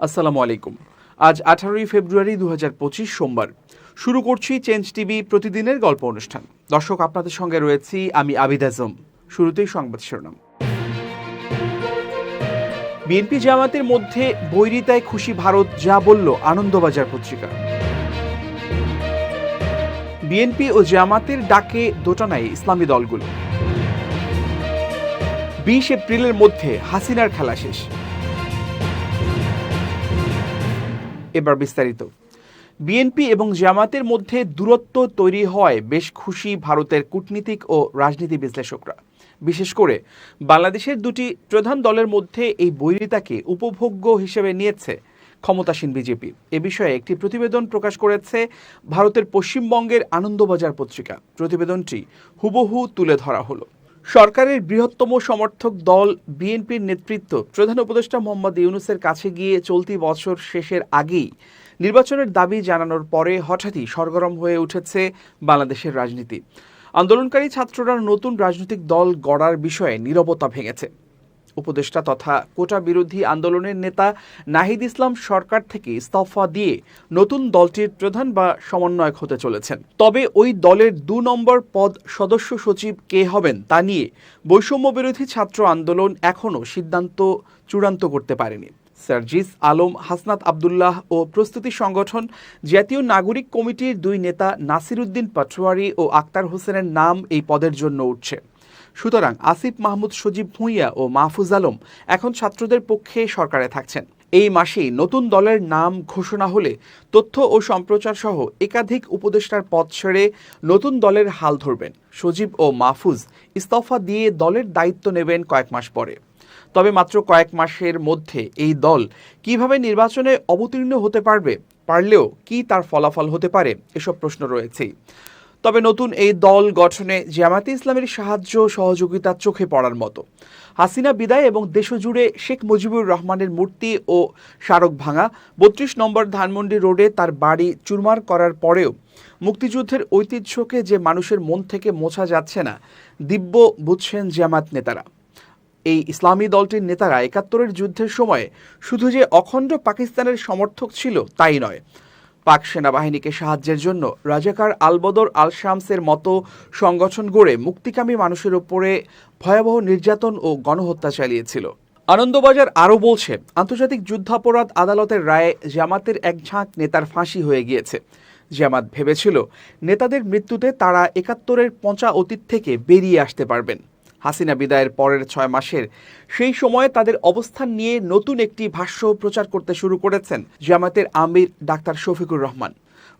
আসসালামু আলাইকুম। আজ 18 ফেব্রুয়ারি 2025 সোমবার। শুরু করছি চেঞ্জ টিভি প্রতিদিনের গল্প অনুষ্ঠান। দর্শক, আপনাদের সঙ্গে রয়েছি আমি আবিদ আজম। শুরুতেই সংবাদ শিরোনাম। বিএনপি জামাতের মধ্যে বৈরিতায় খুশি ভারত, যা বলল আনন্দবাজার পত্রিকা। বিএনপি ও জামাতের ডাকে দোটানায় ইসলামী দলগুলো। 20 এপ্রিলের মধ্যে হাসিনার খেলা শেষ। এবার বিস্তারিত। বিএনপি এবং জামাতের মধ্যে দূরত্ব তৈরি হওয়ায় বেশ খুশি ভারতের কূটনীতিক ও রাজনীতি বিশ্লেষকরা। বিশেষ করে বাংলাদেশের দুটি প্রধান দলের মধ্যে এই বৈরিতাকে উপভোগ্য হিসেবে নিয়েছে ক্ষমতাসীন বিজেপি। এ বিষয়ে একটি প্রতিবেদন প্রকাশ করেছে ভারতের পশ্চিমবঙ্গের আনন্দবাজার পত্রিকা। প্রতিবেদনটি হুবহু তুলে ধরা হলো। সরকারের বৃহত্তম সমর্থক দল বিএনপির নেতৃত্ব প্রধান উপদেষ্টা মোহাম্মদ ইউনূসের কাছে গিয়ে চলতি বছর শেষের আগেই নির্বাচনের দাবি জানানোর পরে হঠাৎই সরগরম হয়ে উঠেছে বাংলাদেশের রাজনীতি। আন্দোলনকারী ছাত্ররা নতুন রাজনৈতিক দল গড়ার বিষয়ে নীরবতা ভেঙেছে। উপদেষ্টা তথা কোটা বিরোধী আন্দোলনের নেতা নাহিদ ইসলাম সরকার থেকে ইস্তফা দিয়ে নতুন দলটির প্রধান বা সমন্বয়ক হতে চলেছেন। তবে ওই দলের 2 নম্বর পদ সদস্য সচিব কে হবেন তা নিয়ে বৈষম্য বিরোধী ছাত্র আন্দোলন এখনও সিদ্ধান্ত চূড়ান্ত করতে পারেনি। সার্জিস আলম, হাসনাত আবদুল্লাহ ও প্রস্তুতি সংগঠন জাতীয় নাগরিক কমিটির 2 নেতা নাসির উদ্দিন পাটোয়ারি ও আক্তার হোসেনের নাম এই পদের জন্য উঠছে। সুতরাং আসিফ মাহমুদ, সজীব ভুঁইয়া ও মাহফুজ আলম এখন ছাত্রদের পক্ষে সরকারে থাকছেন। এই মাসেই নতুন দলের নাম ঘোষণা হলে তথ্য ও সম্প্রচার সহ একাধিক উপদেষ্টার পদ ছেড়ে নতুন দলের হাল ধরবেন। সজীব ও মাহফুজ ইস্তফা দিয়ে দলের দায়িত্ব নেবেন কয়েক মাস পরে। তবে মাত্র কয়েক মাসের মধ্যে এই দল কিভাবে নির্বাচনে অবতীর্ণ হতে পারলেও কি তার ফলাফল হতে পারে, এসব প্রশ্ন রয়েছেই। তবে নতুন এই দল গঠনে জামায়াতে ইসলামীর সাহায্য সহযোগিতা চোখে পড়ার মতো। হাসিনা বিদায় এবং দেশজুড়ে শেখ মুজিবুর রহমানের মূর্তি ও স্মারক ভাঙা, 32 নম্বর ধানমন্ডি রোডে তার বাড়ি চুরমার করার পরেও মুক্তিযুদ্ধের ঐতিহ্যকে যে মানুষের মন থেকে মোছা যাচ্ছে না, দিব্য বুঝছেন জামায়াত নেতারা। এই ইসলামী দলটির নেতারা 71-এর যুদ্ধের সময় শুধু যে অখণ্ড পাকিস্তানের সমর্থক ছিল তাই নয়, পাক সেনাবাহিনীকে সাহায্যের জন্য রাজাকার আলবদর আল শামসের মতো সংগঠন গড়ে মুক্তিকামী মানুষের উপরে ভয়াবহ নির্যাতন ও গণহত্যা চালিয়েছিল। আনন্দবাজার আরও বলছে, আন্তর্জাতিক যুদ্ধাপরাধ আদালতের রায়ে জামাতের এক ঝাঁক নেতার ফাঁসি হয়ে গিয়েছে। জামাত ভেবেছিল নেতাদের মৃত্যুতে তারা 71-এর পচা অতীত থেকে বেরিয়ে আসতে পারবেন। হাসিনা বিদায়ের পরের 6 মাসের সেই সময়ে তাদের অবস্থান নিয়ে নতুন একটি ভাষ্য প্রচার করতে শুরু করেছেন জামাতের আমির ডাক্তার শফিকুর রহমান।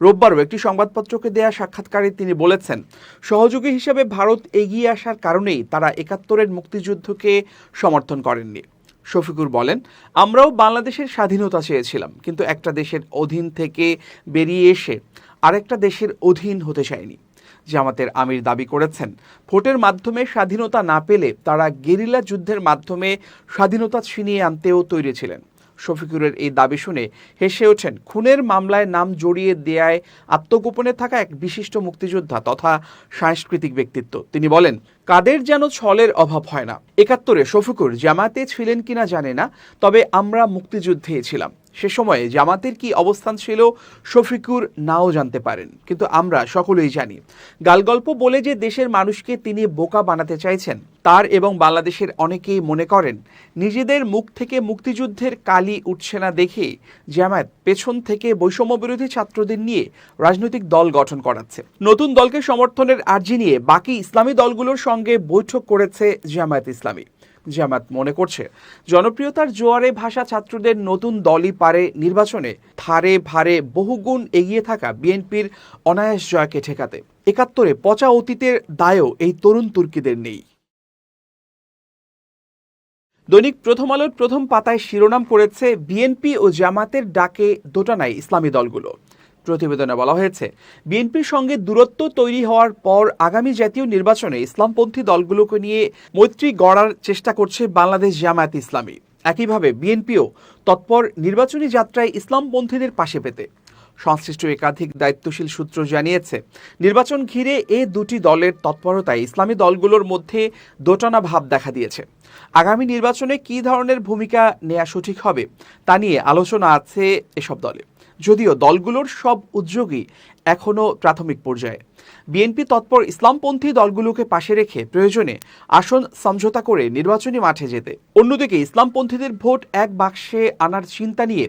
রোববারও একটি সংবাদপত্রকে দেয়া সাক্ষাৎকারে তিনি বলেছেন, সহযোগী হিসেবে ভারত এগিয়ে আসার কারণেই তারা 71-এর মুক্তিযুদ্ধকে সমর্থন করেননি। শফিকুর বলেন, আমরাও বাংলাদেশের স্বাধীনতা চেয়েছিলাম, কিন্তু একটা দেশের অধীন থেকে বেরিয়ে এসে আরেকটা দেশের অধীন হতে চায়নি। জামাতের আমির দাবি করেছেন, ভোটের মাধ্যমে স্বাধীনতা না পেলে তারা গেরিলা যুদ্ধের মাধ্যমে স্বাধীনতা ছিনিয়ে আনতেও তৈরি ছিলেন। শফিকুরের এই দাবি শুনে হেসে ওঠেন খুনের মামলায় নাম জড়িয়ে দেয়ায় আত্মগোপনে থাকা এক বিশিষ্ট মুক্তিযোদ্ধা তথা সাংস্কৃতিক ব্যক্তিত্ব। তিনি বলেন, কাদের যেন ছলের অভাব হয় না। 71-এ শফিকুর জামাতে ছিলেন কিনা জানে না, তবে আমরা মুক্তিযুদ্ধে ছিলাম। সে সময়ে জামাতের কি অবস্থান ছিল শফিকুর নাও জানতে পারেন, কিন্তু আমরা সকলেই জানি। গালগল্প বলে যে দেশের মানুষকে তিনি বোকা বানাতে চাইছেন, তার এবং বাংলাদেশের অনেকেই মনে করেন নিজেদের মুখ থেকে মুক্তিযুদ্ধের কালি উঠছে না দেখে জামায়াত পেছন থেকে বৈষম্য বিরোধী ছাত্রদের নিয়ে রাজনৈতিক দল গঠন করাচ্ছে। নতুন দলকে সমর্থনের আর্জি নিয়ে বাকি ইসলামী দলগুলোর সঙ্গে বৈঠক করেছে জামায়াত ইসলামী। জামায়াত মনে করছে, জনপ্রিয়তার জোয়ারে ভাসা ছাত্রদের নতুন দলই পারে নির্বাচনে ধারে ভারে বহুগুণ এগিয়ে থাকা বিএনপির অনায়াস জয়কে ঠেকাতে। 71-এ পচা অতীতের দায়ও এই তরুণ তুর্কিদের নেই। দৈনিক প্রথম আলোর প্রথম পাতায় শিরোনাম করেছে, বিএনপি ও জামাতের ডাকে দোটানায় ইসলামী দলগুলো। প্রতিবেদনে বলা হয়েছে, বিএনপির সঙ্গে দূরত্ব তৈরি হওয়ার পর আগামী জাতীয় নির্বাচনে ইসলামপন্থী দলগুলোকে নিয়ে মৈত্রী গড়ার চেষ্টা করছে বাংলাদেশ জামায়াত ইসলামী। একইভাবে বিএনপিও তৎপর নির্বাচনী যাত্রায় ইসলামপন্থীদের পাশে পেতে। সংশ্লিষ্ট একাধিক দায়িত্বশীল সূত্র জানিয়েছে, নির্বাচন ঘিরে এ দুটি দলের তৎপরতায় ইসলামী দলগুলোর মধ্যে দোটানা ভাব দেখা দিয়েছে। আগামী নির্বাচনে কী ধরনের ভূমিকা নেওয়া সঠিক হবে তা নিয়ে আলোচনা আছে এসব দলে, যদিও দলগুলোর সব উদ্যোগই এখনও প্রাথমিক পর্যায়ে। বিএনপি তৎপর ইসলামপন্থী দলগুলোকে পাশে রেখে প্রয়োজনে আসন সমঝোতা করে নির্বাচনী মাঠে যেতে। অন্যদিকে ইসলামপন্থীদের ভোট এক বাক্সে আনার চিন্তা নিয়ে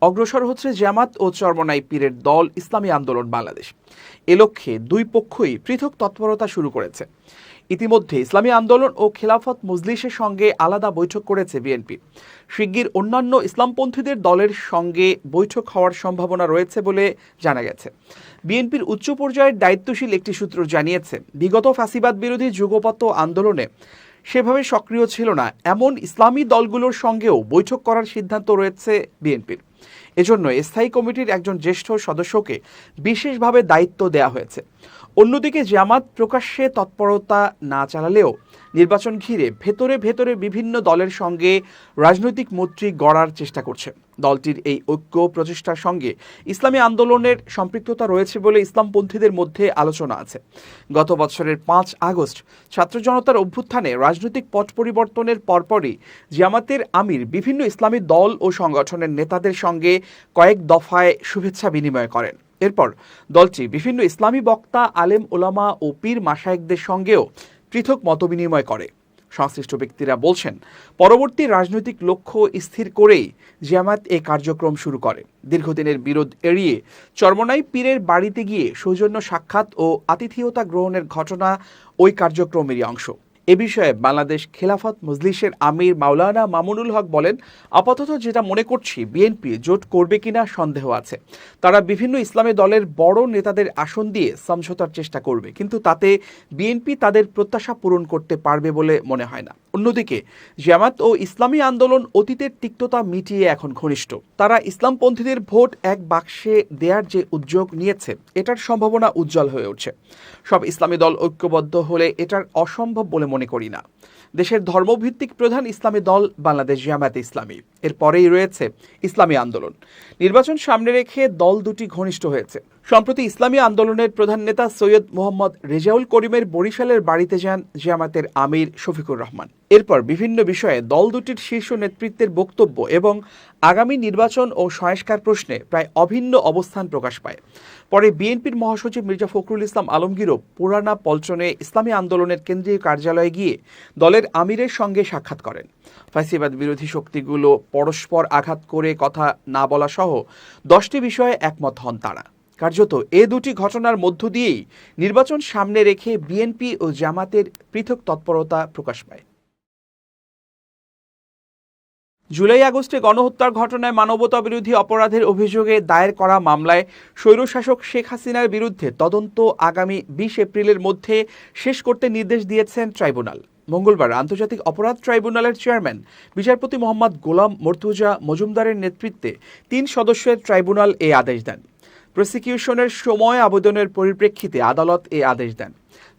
অগ্রসর হচ্ছে জামাত ও চরমনাই পীরের দল ইসলামী আন্দোলন বাংলাদেশ। এ লক্ষ্যে দুই পক্ষই পৃথক তৎপরতা শুরু করেছে। ইতিমধ্যে ইসলামী আন্দোলন ও খেলাফত মজলিসের সঙ্গে আলাদা বৈঠক করেছে বিএনপি। শিগগির অন্যান্য ইসলামপন্থীদের দলের সঙ্গে বৈঠক হওয়ার সম্ভাবনা রয়েছে বলে জানা গেছে। বিএনপির উচ্চ পর্যায়ের দায়িত্বশীল একটি সূত্র জানিয়েছে, বিগত ফ্যাসিবাদ বিরোধী যুগপৎ আন্দোলনে সেভাবে সক্রিয় ছিল না এমন ইসলামী দলগুলোর সঙ্গেও বৈঠক করার সিদ্ধান্ত রয়েছে বিএনপির। এজন্য স্থায়ী কমিটির একজন জ্যেষ্ঠ সদস্যকে বিশেষভাবে দায়িত্ব দেওয়া হয়েছে। অন্যদিকে জামাত প্রকাশ্যে তৎপরতা না চালালেও নির্বাচন ঘিরে ভেতরে ভেতরে বিভিন্ন দলের সঙ্গে রাজনৈতিক মৈত্রী গড়ার চেষ্টা করছে। দলটির এই ঐক্য প্রচেষ্টার সঙ্গে ইসলামী আন্দোলনের সম্পৃক্ততা রয়েছে বলে ইসলামপন্থীদের মধ্যে আলোচনা আছে। গত বছরের 5 আগস্ট ছাত্র জনতার অভ্যুত্থানে রাজনৈতিক পট পরিবর্তনের পরপরই জামাতের আমির বিভিন্ন ইসলামী দল ও সংগঠনের নেতাদের সঙ্গে কয়েক দফায় শুভেচ্ছা বিনিময় করেন। এরপর দলটি বিভিন্ন ইসলামী বক্তা, আলেম ওলামা ও পীর মাশায়েখদের সঙ্গেও পৃথক মতবিনিময় করে। সংশ্লিষ্ট ব্যক্তিরা বলছেন, পরবর্তী রাজনৈতিক লক্ষ্য স্থির করেই জামাত এই কার্যক্রম শুরু করে। দীর্ঘদিনের বিরোধ এড়িয়ে চরমনাই পীরের বাড়িতে গিয়ে সৌজন্য সাক্ষাৎ ও আতিথেয়তা গ্রহণের ঘটনা ওই কার্যক্রমেরই অংশ। এ বিষয়ে বাংলাদেশ খেলাফত মজলিসের আমির মাওলানা মামুনুল হক বলেন, আপাতত যেটা মনে করছি, বিএনপি জোট করবে কিনা সন্দেহ আছে। তারা বিভিন্ন ইসলামী দলের বড় নেতাদের আসন দিয়ে সমঝোতার চেষ্টা করবে, কিন্তু তাতে বিএনপি তাদের প্রত্যাশা পূরণ করতে পারবে বলে মনে হয় না। অন্যদিকে জামাত ও ইসলামী আন্দোলন অতীতের তিক্ততা মিটিয়ে এখন ঘনিষ্ঠ। তারা ইসলামপন্থীদের ভোট এক বাক্সে দেওয়ার যে উদ্যোগ নিয়েছে, এটার সম্ভাবনা উজ্জ্বল হয়ে উঠছে। সব ইসলামী দল ঐক্যবদ্ধ হলে এটার অসম্ভব বলে মনে করি না। দেশের ধর্মভিত্তিক প্রধান ইসলামী দল বাংলাদেশ জামায়াতে ইসলামী, এর পরেই রয়েছে ইসলামী আন্দোলন। নির্বাচন সামনে রেখে দল দুটি ঘনিষ্ঠ হয়েছে। সম্প্রতি ইসলামী আন্দোলনের প্রধান নেতা সৈয়দ মোহাম্মদ রেজাউল করিমের বরিশালের বাড়িতে যান জামায়াতের আমির শফিকুর রহমান। এরপর বিভিন্ন বিষয়ে দল দুটির শীর্ষ নেতৃত্বের বক্তব্য এবং আগামী নির্বাচন ও সংস্কার প্রশ্নে প্রায় অভিন্ন অবস্থান প্রকাশ পায়। পরে বিএনপির মহাসচিব মির্জা ফখরুল ইসলাম আলমগীরও পুরানা পল্টনে ইসলামী আন্দোলনের কেন্দ্রীয় কার্যালয়ে গিয়ে দলের আমিরের সঙ্গে সাক্ষাৎ করেন। ফ্যাসিবাদ বিরোধী শক্তিগুলো পরস্পর আঘাত করে কথা না বলা সহ 10টি বিষয়ে একমত হন তারা। কার্যত এ দুটি ঘটনার মধ্য দিয়েই নির্বাচন সামনে রেখে বিএনপি ও জামাতের পৃথক তৎপরতা প্রকাশ পায়। জুলাই আগস্টে গণহত্যার ঘটনায় মানবতাবিরোধী অপরাধের অভিযোগে দায়ের করা মামলায় স্বৈরশাসক শেখ হাসিনার বিরুদ্ধে তদন্ত আগামী 20 এপ্রিলের মধ্যে শেষ করতে নির্দেশ দিয়েছেন ট্রাইব্যুনাল। মঙ্গলবার আন্তর্জাতিক অপরাধ ট্রাইব্যুনালের চেয়ারম্যান বিচারপতি মোহাম্মদ গোলাম মর্তুজা মজুমদারের নেতৃত্বে 3 সদস্যের ট্রাইব্যুনাল এ আদেশ দেন। প্রসিকিউশনের সময় আবেদনের পরিপ্রেক্ষিতে আদালত এ আদেশ দেন।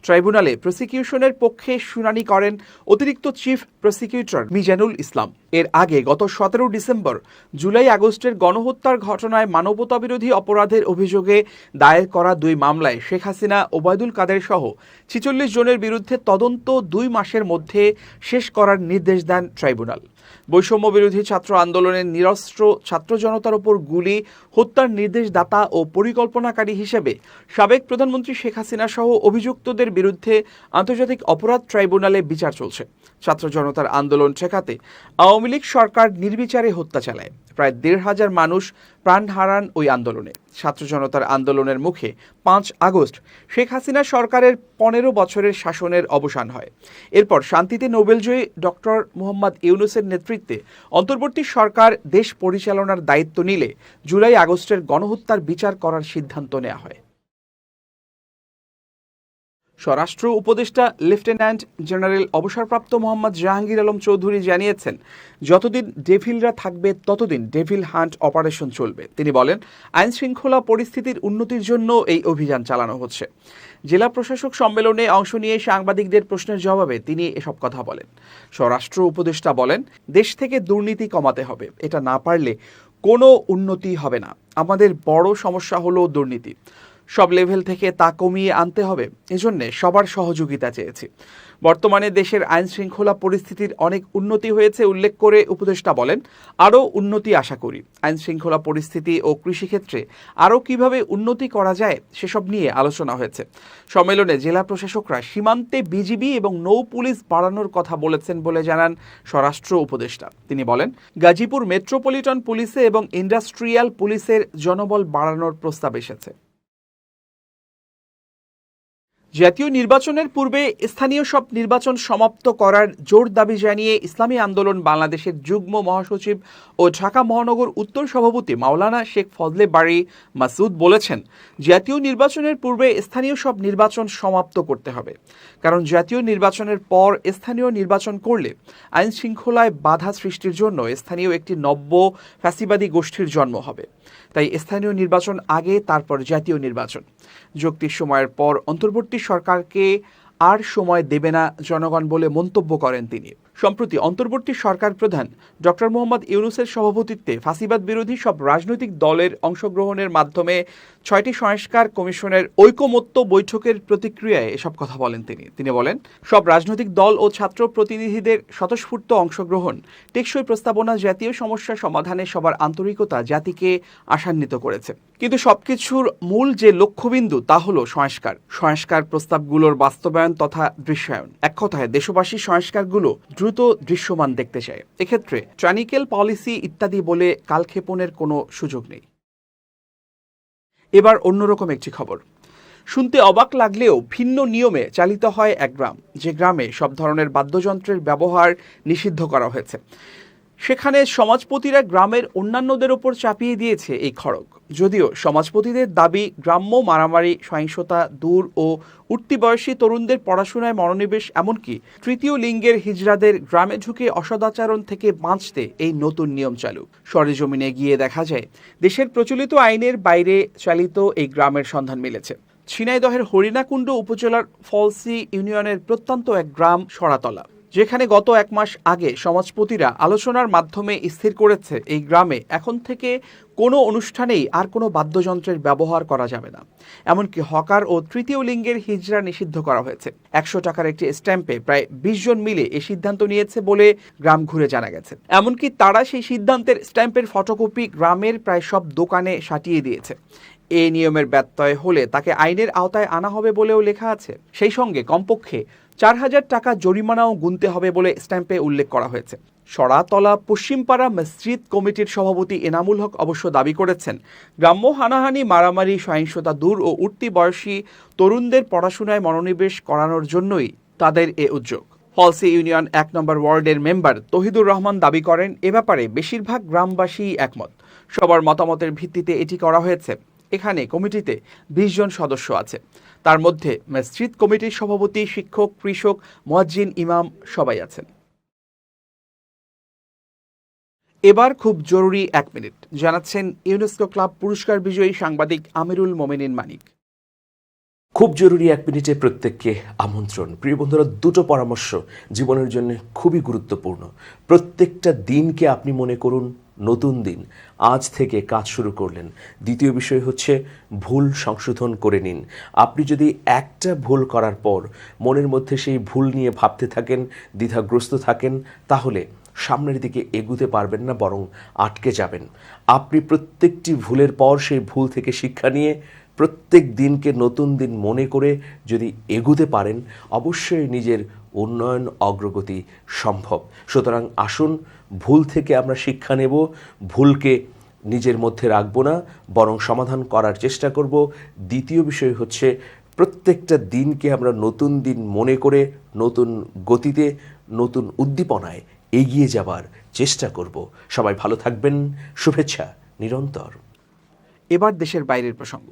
ট্রাইব্যুনালে প্রসিকিউশনের পক্ষে শুনানি করেন অতিরিক্ত চিফ প্রসিকিউটর মিজানুল ইসলাম। এর আগে গত 17 ডিসেম্বর জুলাই আগস্টের গণহত্যার ঘটনায় মানবতাবিরোধী অপরাধের অভিযোগে দায়ের করা 2 মামলায় শেখ হাসিনা, ওবায়দুল কাদের সহ 46 জনের বিরুদ্ধে তদন্ত 2 মাসের মধ্যে শেষ করার নির্দেশ দেন ট্রাইব্যুনাল। বৈষম্য বিরোধী ছাত্র আন্দোলনের নিরস্ত্র ছাত্র জনতার উপর গুলি হত্যার নির্দেশদাতা ও পরিকল্পনাকারী হিসেবে সাবেক প্রধানমন্ত্রী শেখ হাসিনা সহ অভিযুক্তদের বিরুদ্ধে আন্তর্জাতিক অপরাধ ট্রাইব্যুনালে বিচার চলছে। ছাত্র জনতার আন্দোলন ঠেকাতে আওয়ামী লীগ সরকার নির্বিচারে হত্যা চালায়। প্রায় 1,500 মানুষ প্রাণ হারান ওই আন্দোলনে। ছাত্র জনতার আন্দোলনের মুখে 5 আগস্ট শেখ হাসিনা সরকারের 15 বছরের শাসনের অবসান হয়। এরপর শান্তিতে নোবেলজয়ী ডক্টর মোহাম্মদ ইউনূসের নেতৃত্বে অন্তর্বর্তী সরকার দেশ পরিচালনার দায়িত্ব নিলে জুলাই আগস্টের গণহত্যার বিচার করার সিদ্ধান্ত নেওয়া হয়। স্বরাষ্ট্র উপদেষ্টা লেফটেন্যান্ট জেনারেল অবসরপ্রাপ্ত মোহাম্মদ জাহাঙ্গীর আলম চৌধুরী জানিয়েছেন, যতদিন ডেভিলরা থাকবে ততদিন ডেভিল হান্ট অপারেশন চলবে। তিনি বলেন, আইন শৃঙ্খলা পরিস্থিতির উন্নতির জন্য এই অভিযান চালানো হচ্ছে। জেলা প্রশাসক সম্মেলনে অংশ নিয়ে সাংবাদিকদের প্রশ্নের জবাবে তিনি এসব কথা বলেন। স্বরাষ্ট্র উপদেষ্টা বলেন, দেশ থেকে দুর্নীতি কমাতে হবে, এটা না পারলে কোনো উন্নতি হবে না। আমাদের বড় সমস্যা হলো দুর্নীতি। সব লেভেল থেকে তা কমিয়ে আনতে হবে। এজন্য সবার সহযোগিতা চেয়েছি। বর্তমানে দেশের আইন শৃঙ্খলা পরিস্থিতির অনেক উন্নতি হয়েছে উল্লেখ করে উপদেষ্টা বলেন, আরও উন্নতি আশা করি। আইন শৃঙ্খলা পরিস্থিতি ও কৃষিক্ষেত্রে আরও কিভাবে উন্নতি করা যায় সেসব নিয়ে আলোচনা হয়েছে। সম্মেলনে জেলা প্রশাসকরা সীমান্তে বিজিবি এবং নৌ পুলিশ বাড়ানোর কথা বলেছেন বলে জানান স্বরাষ্ট্র উপদেষ্টা। তিনি বলেন, গাজীপুর মেট্রোপলিটন পুলিশে এবং ইন্ডাস্ট্রিয়াল পুলিশের জনবল বাড়ানোর প্রস্তাব এসেছে। জাতীয় নির্বাচনের পূর্বে স্থানীয় সব নির্বাচন সমাপ্ত করার জোর দাবি জানিয়ে ইসলামী আন্দোলন বাংলাদেশের যুগ্ম মহাসচিব ও ঢাকা মহানগর উত্তর সভাপতি মাওলানা শেখ ফজলে বারী মাসুদ বলেছেন, জাতীয় নির্বাচনের পূর্বে স্থানীয় সব নির্বাচন সমাপ্ত করতে হবে। কারণ জাতীয় নির্বাচনের পর স্থানীয় নির্বাচন করলে আইন শৃঙ্খলায় বাধা সৃষ্টির জন্য স্থানীয় একটি নব্য ফ্যাসিবাদী গোষ্ঠীর জন্ম হবে। তাই স্থানীয় নির্বাচন আগে, তারপর জাতীয় নির্বাচন। যুক্তির সময়ের পর অন্তর্বর্তী সরকারকে আর সময় দেবে না জনগণ বলে মন্তব্য করেন তিনি। সম্প্রতি অন্তর্বর্তী সরকার প্রধান ডক্টর মোহাম্মদ ইউনূসের সভাপতিত্বে ফাঁসিবাদ বিরোধী সব রাজনৈতিক দলের অংশগ্রহণের মাধ্যমে 6টি সংস্কার কমিশনের ঐকমত্য বৈঠকের প্রতিক্রিয়ায় এসব কথা বলেন তিনি বলেন, সব রাজনৈতিক দল ও ছাত্র প্রতিনিধিদের স্বতঃস্ফূর্ত অংশগ্রহণ, টেকসই প্রস্তাবনা, জাতীয় সমস্যা সমাধানে সবার আন্তরিকতা জাতিকে আশান্বিত করেছে। কিন্তু সবকিছুর মূল যে লক্ষ্যবিন্দু তা হলো সংস্কার প্রস্তাবগুলোর বাস্তবায়ন তথা দৃশ্যায়ন। এক কথায় দেশবাসী সংস্কারগুলো দ্রুত দৃশ্যমান দেখতে চায়। এক্ষেত্রে ট্রানিকেল পলিসি ইত্যাদি বলে কালক্ষেপণের কোনো সুযোগ নেই। এবার অন্যরকম একটি খবর। শুনতে অবাক লাগলেও ভিন্ন নিয়মে চালিত হয় এক গ্রাম, যে গ্রামে সব ধরনের বাদ্যযন্ত্রের ব্যবহার নিষিদ্ধ করা হয়েছে। সেখানে সমাজপতিরা গ্রামের অন্যান্যদের ওপর চাপিয়ে দিয়েছে এই খড়গ। যদিও সমাজপতিদের দাবি, গ্রাম্য মারামারি, সহিংসতা দূর ও উঠতি বয়সী তরুণদের পড়াশোনায় মনোনিবেশ, এমনকি তৃতীয় লিঙ্গের হিজড়াদের গ্রামে ঢুকে অসদাচরণ থেকে বাঁচতে এই নতুন নিয়ম চালু। সরেজমিনে গিয়ে দেখা যায়, দেশের প্রচলিত আইনের বাইরে চালিত এই গ্রামের সন্ধান মিলেছে। ঝিনাইদহের হরিণাকুণ্ড উপজেলার ফলসি ইউনিয়নের প্রত্যন্ত এক গ্রাম সরাতলা, যেখানে গত 1 মাস আগে সমাজপতিরা আলোচনার মাধ্যমে স্থির করেছে এই গ্রামে এখন থেকে কোনো অনুষ্ঠানেই আর কোনো বাদ্যযন্ত্রের ব্যবহার করা যাবে না। এমনকি হকার ও তৃতীয় লিঙ্গের হিজড়া নিষিদ্ধ করা হয়েছে। 100 টাকার একটি স্ট্যাম্পে প্রায় 20 জন মিলে এই সিদ্ধান্ত নিয়েছে বলে গ্রাম ঘুরে জানা গেছে। এমনকি তারা সেই সিদ্ধান্তের স্ট্যাম্পের ফটোকপি গ্রামের প্রায় সব দোকানে সাটিয়ে দিয়েছে। এই নিয়মের ব্যত্যয় হলে তাকে আইনের আওতায় আনা হবে বলেও লেখা আছে। সেই সঙ্গে কমপক্ষে 4000 টাকা জরিমানাও গুনতে হবে বলে স্ট্যাম্পে উল্লেখ করা হয়েছে। সরাতলা পশ্চিমপাড়া মসজিদ কমিটির সভাপতি এনামুল হক অবশ্য দাবি করেছেন, গ্রাম্য হানাহানি, মারামারি, সহিংসতা দূর ও উঠতি বয়সী তরুণদের পড়াশোনায় মনোনিবেশ করানোর জন্যই তাদের এ উদ্যোগ। ফলসি ইউনিয়ন 1 নম্বর ওয়ার্ডের মেম্বার তহিদুর রহমান দাবি করেন, এ ব্যাপারে বেশিরভাগ গ্রামবাসী একমত। সবার মতামতের ভিত্তিতে এটি করা হয়েছে। এখানে কমিটিতে 20 জন সদস্য আছে। তার মধ্যে মসজিদ কমিটির সভাপতি, শিক্ষক, কৃষক, মুয়াজ্জিন, ইমাম সবাই আছেন। এবার খুব জরুরি 1 মিনিট জানাচ্ছেন ইউনেস্কো ক্লাব পুরস্কার বিজয়ী সাংবাদিক আমিরুল মোমিনিন মানিক। খুব জরুরি 1 মিনিটে প্রত্যেককে আমন্ত্রণ। প্রিয় বন্ধুরা, 2টো পরামর্শ জীবনের জন্য খুবই গুরুত্বপূর্ণ। প্রত্যেকটা দিনকে আপনি মনে করুন নতুন দিন, আজ থেকে কাজ শুরু করলেন। দ্বিতীয় বিষয় হচ্ছে ভুল সংশোধন করে নিন। আপনি যদি একটা ভুল করার পর মনের মধ্যে সেই ভুল নিয়ে ভাবতে থাকেন, দ্বিধাগ্রস্ত থাকেন, তাহলে সামনের দিকে এগুতে পারবেন না, বরং আটকে যাবেন। আপনি প্রত্যেকটি ভুলের পর সেই ভুল থেকে শিক্ষা নিয়ে প্রত্যেক দিনকে নতুন দিন মনে করে যদি এগুতে পারেন, অবশ্যই নিজের উন্নয়ন, অগ্রগতি সম্ভব। সুতরাং আসুন, ভুল থেকে আমরা শিক্ষা নেব, ভুলকে নিজের মধ্যে রাখবো না, বরং সমাধান করার চেষ্টা করব। দ্বিতীয় বিষয় হচ্ছে, প্রত্যেকটা দিনকে আমরা নতুন দিন মনে করে নতুন গতিতে, নতুন উদ্দীপনায় এগিয়ে যাবার চেষ্টা করব। সবাই ভালো থাকবেন, শুভেচ্ছা নিরন্তর। এবার দেশের বাইরের প্রসঙ্গ।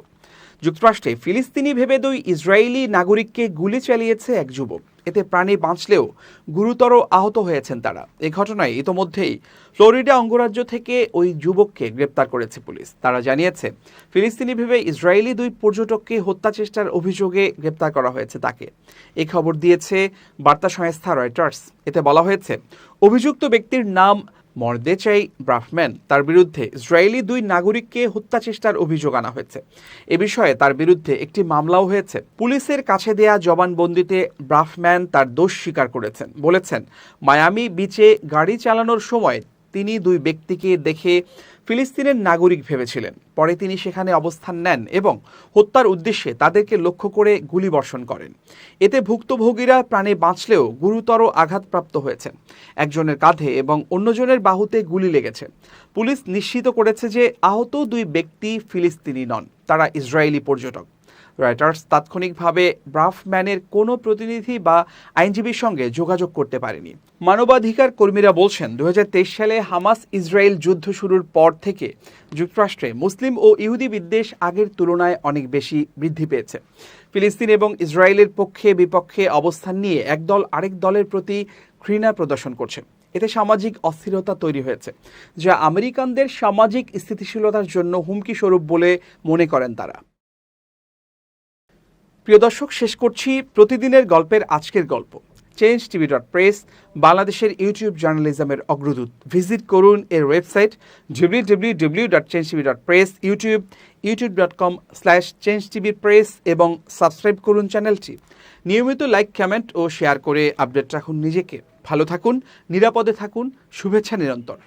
যুক্তরাষ্ট্রে ফিলিস্তিনি ভেবে 2 ইসরায়েলি নাগরিককে গুলি চালিয়েছে এক যুবক। এতে প্রাণে বাঁচলেও গুরুতর আহত হয়েছেন তারা। এই ঘটনায় ইতোমধ্যেই ফ্লোরিডা অঙ্গরাজ্য থেকে ওই যুবককে গ্রেপ্তার করেছে পুলিশ। তারা জানিয়েছে, ফিলিস্তিনি ভেবে ইসরায়েলি 2 পর্যটককে হত্যা চেষ্টার অভিযোগে গ্রেপ্তার করা হয়েছে তাকে। এই খবর দিয়েছে বার্তা সংস্থা রয়টার্স। এতে বলা হয়েছে, অভিযুক্ত ব্যক্তির নাম মর্দেচাই ব্রাফম্যান তার বিরুদ্ধে ইসরায়েলি 2 নাগরিককে হত্যা চেষ্টার অভিযোগ আনা হয়েছে। এ বিষয়ে তার বিরুদ্ধে একটি মামলাও হয়েছে। পুলিশের কাছে দেয়া জবানবন্দিতে ব্রাফম্যান তার দোষ স্বীকার করেছেন, বলেছেন মায়ামি বিচে গাড়ি চালানোর সময় তিনি 2 ব্যক্তিকে দেখে ফিলিস্তিনের নাগরিক ভেবেছিলেন। পরে তিনি সেখানে অবস্থান নেন এবং হত্যার উদ্দেশ্যে তাদেরকে লক্ষ্য করে গুলিবর্ষণ করেন। এতে ভুক্তভোগীরা প্রাণে বাঁচলেও গুরুতর আঘাতপ্রাপ্ত হয়েছেন। একজনের কাঁধে এবং অন্যজনের বাহুতে গুলি লেগেছে। পুলিশ নিশ্চিত করেছে যে আহত 2 ব্যক্তি ফিলিস্তিনি নন, তারা ইসরায়েলি পর্যটক। রয়টার্স তাৎক্ষণিকভাবে ব্রাফম্যানের কোনো প্রতিনিধি বা আইনজীবীর সঙ্গে যোগাযোগ করতে পারেনি। মানবাধিকার কর্মীরা বলছেন 2023 সালে হামাস ইসরায়েল যুদ্ধ শুরুর পর থেকে যুক্তরাষ্ট্রে মুসলিম ও ইহুদি বিদ্বেষ আগের তুলনায় অনেক বেশি বৃদ্ধি পেয়েছে। ফিলিস্তিন এবং ইসরায়েলের পক্ষে বিপক্ষে অবস্থান নিয়ে একদল আরেক দলের প্রতি ঘৃণা প্রদর্শন করছে। এতে সামাজিক অস্থিরতা তৈরি হয়েছে, যা আমেরিকানদের সামাজিক স্থিতিশীলতার জন্য হুমকি স্বরূপ বলে মনে করেন তারা। প্রিয় দর্শক, শেষ করছি প্রতিদিনের গল্পের আজকের গল্প। change.tv.press বাংলাদেশের ইউটিউব জার্নালিজমের অগ্রদূত। ভিজিট করুন এর ওয়েবসাইট www.changetv.press, ইউটিউব youtube.com/changetv.press এবং সাবস্ক্রাইব করুন চ্যানেলটি। নিয়মিত লাইক, কমেন্ট ও শেয়ার করে আপডেট রাখুন নিজেকে। ভালো থাকুন, নিরাপদে থাকুন, শুভেচ্ছা নিরন্তর।